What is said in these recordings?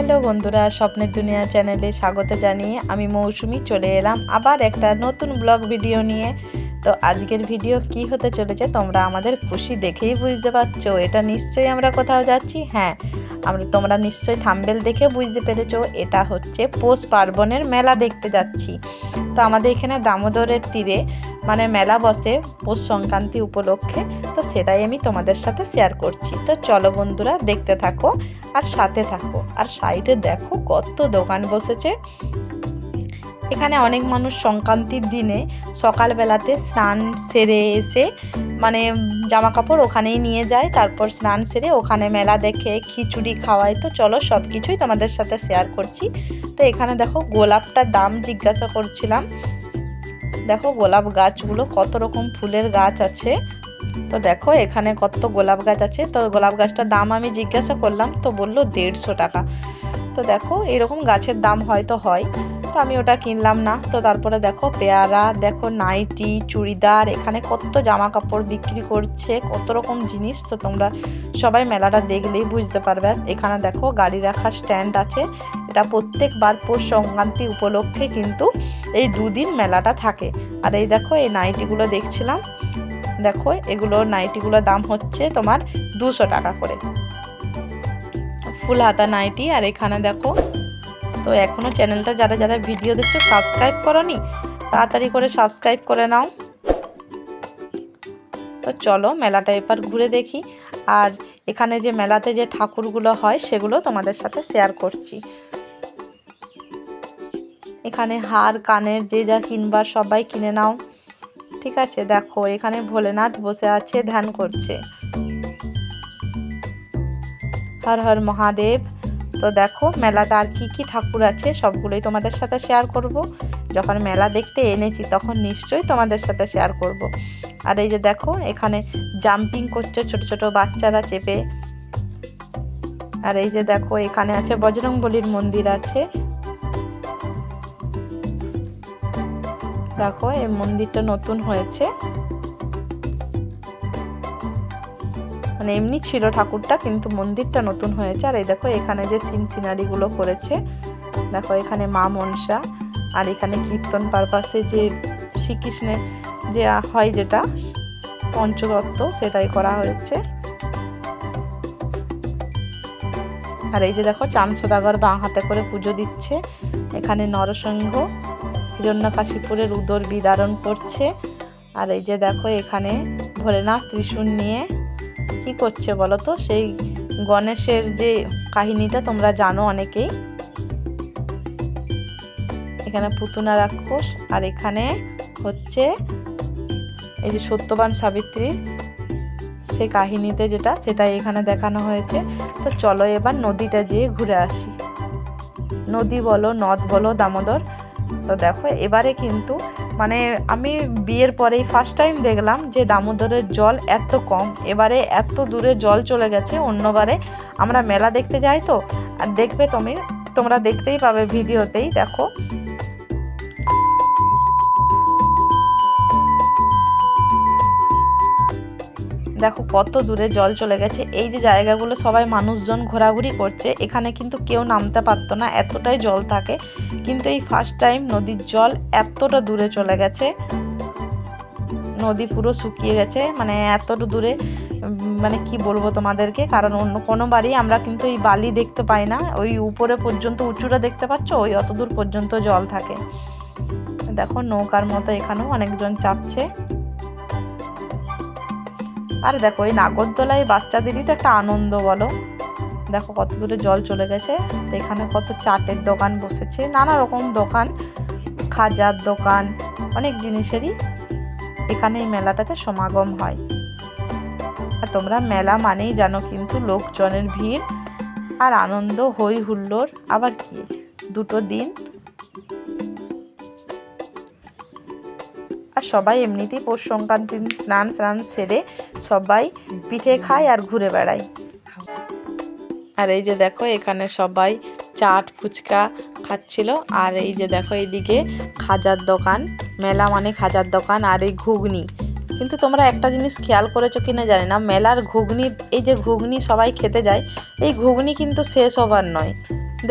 Hello বন্ধুরা, স্বপ্নের দুনিয়া চ্যানেলে স্বাগত জানিয়ে আমি মৌসুমি চলে এলাম আবার একটা নতুন ব্লগ ভিডিও নিয়ে। তো আজকের ভিডিও কি হতে চলেছে তোমরা আমাদের খুশি দেখেই বুঝতে পারছো। এটা নিশ্চয়ই আমরা কোথাও যাচ্ছি। হ্যাঁ, তোমরা নিশ্চয়ই থাম্বনেল দেখে বুঝতে পেরেছো, এটা হচ্ছে পৌষ পার্বণের মেলা দেখতে যাচ্ছি। তো আমাদের এখানে দামোদরের তীরে মেলা বসে পৌষ সংক্রান্তি উপলক্ষে। তো সেটাই আমি তোমাদের সাথে শেয়ার করছি। তো চলো বন্ধুরা, দেখতে থাকো আর সাথে থাকো। আর সাইডে দেখো কত দোকান বসেছে। এখানে অনেক মানুষ সংক্রান্তির দিনে সকালবেলাতে স্নান সেরে এসে জামা কাপড় ওখানেই নিয়ে যায়, তারপর স্নান সেরে ওখানে মেলা দেখে খিচুড়ি খাওয়ায়। তো চলো সব কিছুই তোমাদের সাথে শেয়ার করছি। তো এখানে দেখো গোলাপটার দাম জিজ্ঞাসা করছিলাম। দেখো গোলাপ গাছগুলো, কত রকম ফুলের গাছ আছে। তো দেখো এখানে কত গোলাপ গাছ আছে। তো গোলাপ গাছটার দাম আমি জিজ্ঞাসা করলাম, তো বললো 150 টাকা। তো দেখো এরকম গাছের দাম হয়তো হয়, তো আমি ওটা কিনলাম না। তো তারপরে দেখো পেয়ারা, দেখো নাইটি, চুড়িদার, এখানে কত জামা কাপড় বিক্রি করছে, কত রকম জিনিস। তো তোমরা সবাই মেলাটা দেখলেই বুঝতে পারবে। এখানে দেখো গাড়ি রাখার স্ট্যান্ড আছে। এটা প্রত্যেকবার পৌষ সংক্রান্তি উপলক্ষে কিন্তু এই দুদিন মেলাটা থাকে। আর এই দেখো এই নাইটিগুলো দেখছিলাম, দেখো এগুলো নাইটিগুলোর দাম হচ্ছে তোমার 200 টাকা করে, ফুল হাতা নাইটি। আর এখানে দেখো, তো এখনও চ্যানেলটা যারা যারা ভিডিও দেখছো সাবস্ক্রাইব করোনি, তাড়াতাড়ি করে সাবস্ক্রাইব করে নাও। তো চলো মেলাটা এবার ঘুরে দেখি। আর এখানে যে মেলাতে যে ঠাকুরগুলো হয় সেগুলো তোমাদের সাথে শেয়ার করছি। এখানে হার কানের যে যা কিনবার সবাই কিনে নাও, ঠিক আছে। দেখো এখানে ভোলেনাথ বসে আছে, ধ্যান করছে, হর হর মহাদেব। তো দেখো মেলাতে আর কি কি ঠাকুর আছে সবগুলোই তোমাদের সাথে শেয়ার করব। যখন মেলা দেখতে এনেছি তখন নিশ্চয়ই তোমাদের সাথে শেয়ার করব। আর এই যে দেখো এখানে জাম্পিং করছে ছোট ছোট বাচ্চারা চেপে। আর এই যে দেখো এখানে আছে বজরংবলীর মন্দির আছে। দেখো এই মন্দিরটা নতুন হয়েছে, এমনি ছিল ঠাকুরটা, কিন্তু মন্দিরটা নতুন হয়েছে। আর এই দেখো এখানে যে সিনারিগুলো করেছে, দেখো এখানে মা মনসা। আর এখানে কীর্তন পারপাসে যে শ্রীকৃষ্ণের যে হয় যেটা পঞ্চতত্ত্ব, সেটাই করা হয়েছে। আর এই যে দেখো চাঁদ সদাগর বাঁ হাতে করে পুজো দিচ্ছে। এখানে নরসিংহ হিরণ্যকাশিপুরের উদর বিদারণ করছে। আর এই যে দেখো এখানে ভোলেনাথ ত্রিশূল নিয়ে কি করছে বলো তো, সেই গণেশের যে কাহিনীটা তোমরা জানো অনেকেই। এখানে পুতুনা রাক্ষস। আর এখানে হচ্ছে এই যে সত্যবান সাবিত্রীর সেই কাহিনীতে যেটা, সেটাই এখানে দেখানো হয়েছে। তো চলো এবার নদীটা যেয়ে ঘুরে আসি। নদী বলো, নদ বলো, দামোদর। তো দেখো এবারে কিন্তু আমি বিয়ের পরেই ফার্স্ট টাইম দেখলাম যে দামোদরের জল এত কম। এবারে এত দূরে জল চলে গেছে। অন্যবারে আমরা মেলা দেখতে যাই, তো আর দেখবে তোমরা দেখতেই পাবে ভিডিওতেই। দেখো দেখো কত দূরে জল চলে গেছে। এই যে জায়গাগুলো সবাই মানুষজন ঘোরাঘুরি করছে, এখানে কিন্তু কেউ নামতে পারতো না, এতটাই জল থাকে। কিন্তু এই ফার্স্ট টাইম নদীর জল এতটা দূরে চলে গেছে, নদী পুরো শুকিয়ে গেছে। এতটা দূরে কি বলবো তোমাদেরকে, কারণ অন্য কোনো বাড়ি আমরা কিন্তু এই বালি দেখতে পাই না। ওই উপরে পর্যন্ত উঁচুরা দেখতে পাচ্ছ, ওই অত দূর পর্যন্ত জল থাকে। দেখো নৌকার মতো এখানেও অনেকজন চাপছে। আর দেখো এই নাগরদোলায় বাচ্চাদেরই তো একটা আনন্দ বলো। দেখো কত দূরে জল চলে গেছে। এখানে কত চাটের দোকান বসেছে, নানা রকম দোকান, খাজার দোকান, অনেক জিনিসেরই এখানে এই মেলাটাতে সমাগম হয়। আর তোমরা মেলা মানেই জানো কিন্তু লোকজনের ভিড় আর আনন্দ, হই হুল্লোড়। আবার কি দুটো দিন, আর সবাই এমনিতেই পৌষ সংক্রান্তির স্নান সেরে সবাই পিঠে খায় আর ঘুরে বেড়ায়। আর এই যে দেখো এখানে সবাই চাট ফুচকা খাচ্ছিল। আর এই যে দেখো এইদিকে খাজার দোকান, মেলা মানে খাজার দোকান। আর এই ঘুগনি, কিন্তু তোমরা একটা জিনিস খেয়াল করেছো কিনা জানি না, মেলার ঘুগনি, এই যে ঘুগনি সবাই খেতে যায়, এই ঘুগনি কিন্তু শেষ হবার নয়।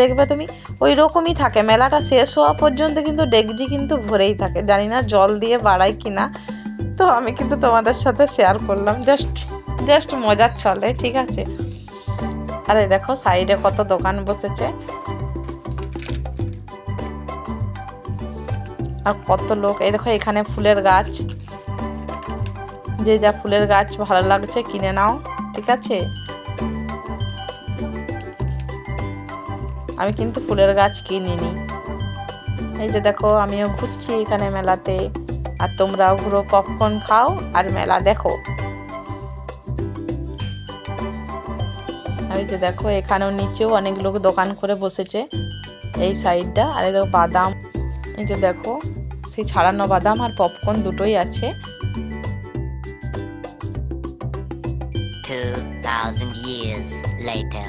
দেখবে তুমি ওই রকমই থাকে, মেলাটা শেষ হওয়া পর্যন্ত কিন্তু ডেকজি কিন্তু ভরেই থাকে। জানি না জল দিয়ে বাড়ায় কিনা, তো আমি কিন্তু তোমাদের সাথে শেয়ার করলাম, জাস্ট মজার চলে, ঠিক আছে। আরে দেখো সাইডে কত দোকান বসেছে আর কত লোক। এই দেখো এখানে ফুলের গাছ, যে যা ফুলের গাছ ভালো লাগছে কিনে নাও, ঠিক আছে। আমি কিন্তু ফুলের গাছ কিনিনি। এই যে দেখো আমিও ঘুরছি এখানে মেলাতে, আর তোমরাও ঘুরো, পপকর্ন খাও আর মেলা দেখো। আর এই যে দেখো এখানেও নিচেও অনেক লোক দোকান করে বসেছে এই সাইডটা। আর এই দেখো বাদাম, এই যে দেখো সেই ছাড়ানো বাদাম আর পপকর্ন দুটোই আছে। 2000 years later.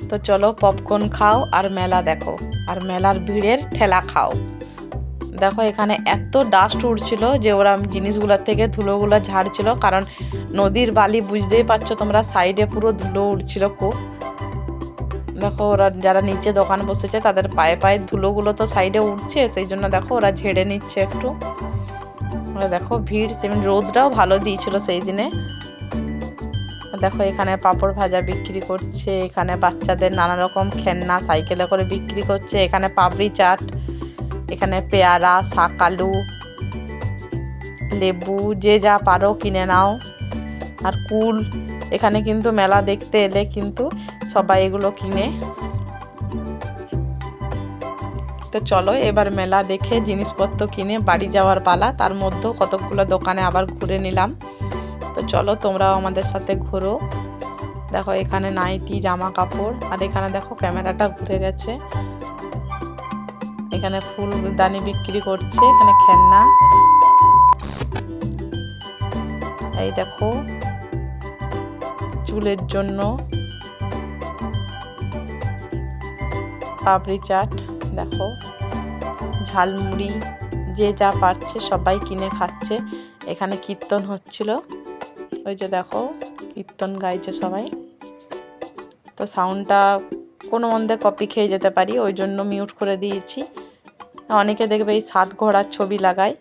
তো চলো পপকর্ন খাও আর মেলা দেখো, আর মেলার ভিড়ের ঠেলা খাও। দেখো এখানে এত ডাস্ট উড়ছিল যে ওরা জিনিসগুলোর থেকে ধুলোগুলো ঝাড়ছিল, কারণ নদীর বালি বুঝতেই পারছো তোমরা, সাইডে পুরো ধুলো উড়ছিল খুব। দেখো ওরা যারা নিচে দোকান বসেছে তাদের পায়ে পায়ে ধুলোগুলো তো সাইডে উঠছে, সেই জন্য দেখো ওরা ঝেড়ে নিচ্ছে একটু। দেখো ভিড়, সেমনি রোদটাও ভালো দিয়েছিল সেই দিনে। দেখো এখানে পাঁপড় ভাজা বিক্রি করছে, এখানে বাচ্চাদের নানা রকম খেলনা সাইকেলে করে বিক্রি করছে, এখানে পাপড়ি চাট, এখানে পেয়ারা, শাকালু, লেবু, যে যা পারো কিনে নাও। আর কুল, এখানে কিন্তু মেলা দেখতে এলে কিন্তু সবাই এগুলো কিনে। তো চলো এবার মেলা দেখে জিনিসপত্র কিনে বাড়ি যাওয়ার পালা। তার মধ্যেও কতগুলো দোকানে আবার ঘুরে নিলাম। তো চলো তোমরাও আমাদের সাথে ঘোরো। দেখো এখানে নাইটি, জামা কাপড়, আর এখানে দেখো ক্যামেরাটা ঘুরে গেছে। এখানে ফুলদানি বিক্রি করছে, এখানে খেলনা। এই দেখো চুলের জন্য পাপড়ি চাট, দেখো ঝালমুড়ি, যে যা পারছে সবাই কিনে খাচ্ছে। এখানে কীর্তন হচ্ছিল, ওই যে দেখো কীর্তন গাইছে সবাই। তো সাউন্ডটা কোনো মন্দে কপি খেয়ে যেতে পারি, ওই জন্য মিউট করে দিয়েছি। অনেকে দেখবে এই 7 ঘোড়ার ছবি লাগায়,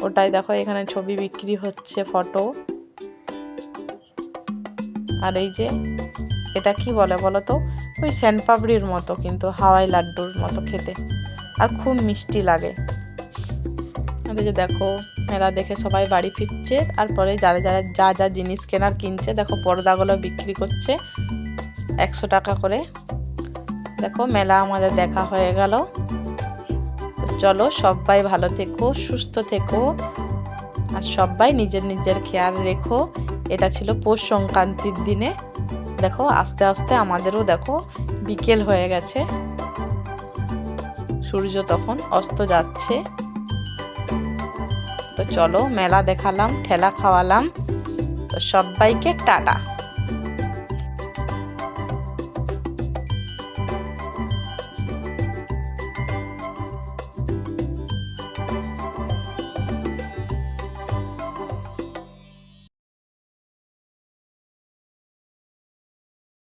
ওটাই দেখো এখানে ছবি বিক্রি হচ্ছে, ফটো। আর এই যে এটা কি বলে বলো তো, ওই শ্যানপাপড়ির মতো, কিন্তু হাওয়াই লাড্ডুর মতো খেতে, আর খুব মিষ্টি লাগে। আর এই যে দেখো মেলা দেখে সবাই বাড়ি ফিরছে, আর পরে যারা যা যা জিনিস কেনার কিনছে। দেখো পর্দাগুলো বিক্রি করছে 100 টাকা করে। দেখো মেলা আমাদের দেখা হয়ে গেল। চলো সবাই ভালো থেকো, সুস্থ থেকো, আর সবাই নিজের নিজের খেয়াল রেখো। এটা ছিল পৌষ সংক্রান্তির দিনে। দেখো আস্তে আস্তে আমাদেরও দেখো বিকেল হয়ে গেছে, সূর্য তখন অস্ত যাচ্ছে। তো চলো মেলা দেখালাম, ঠেলা খাওয়ালাম। তো সবাইকে টাটা।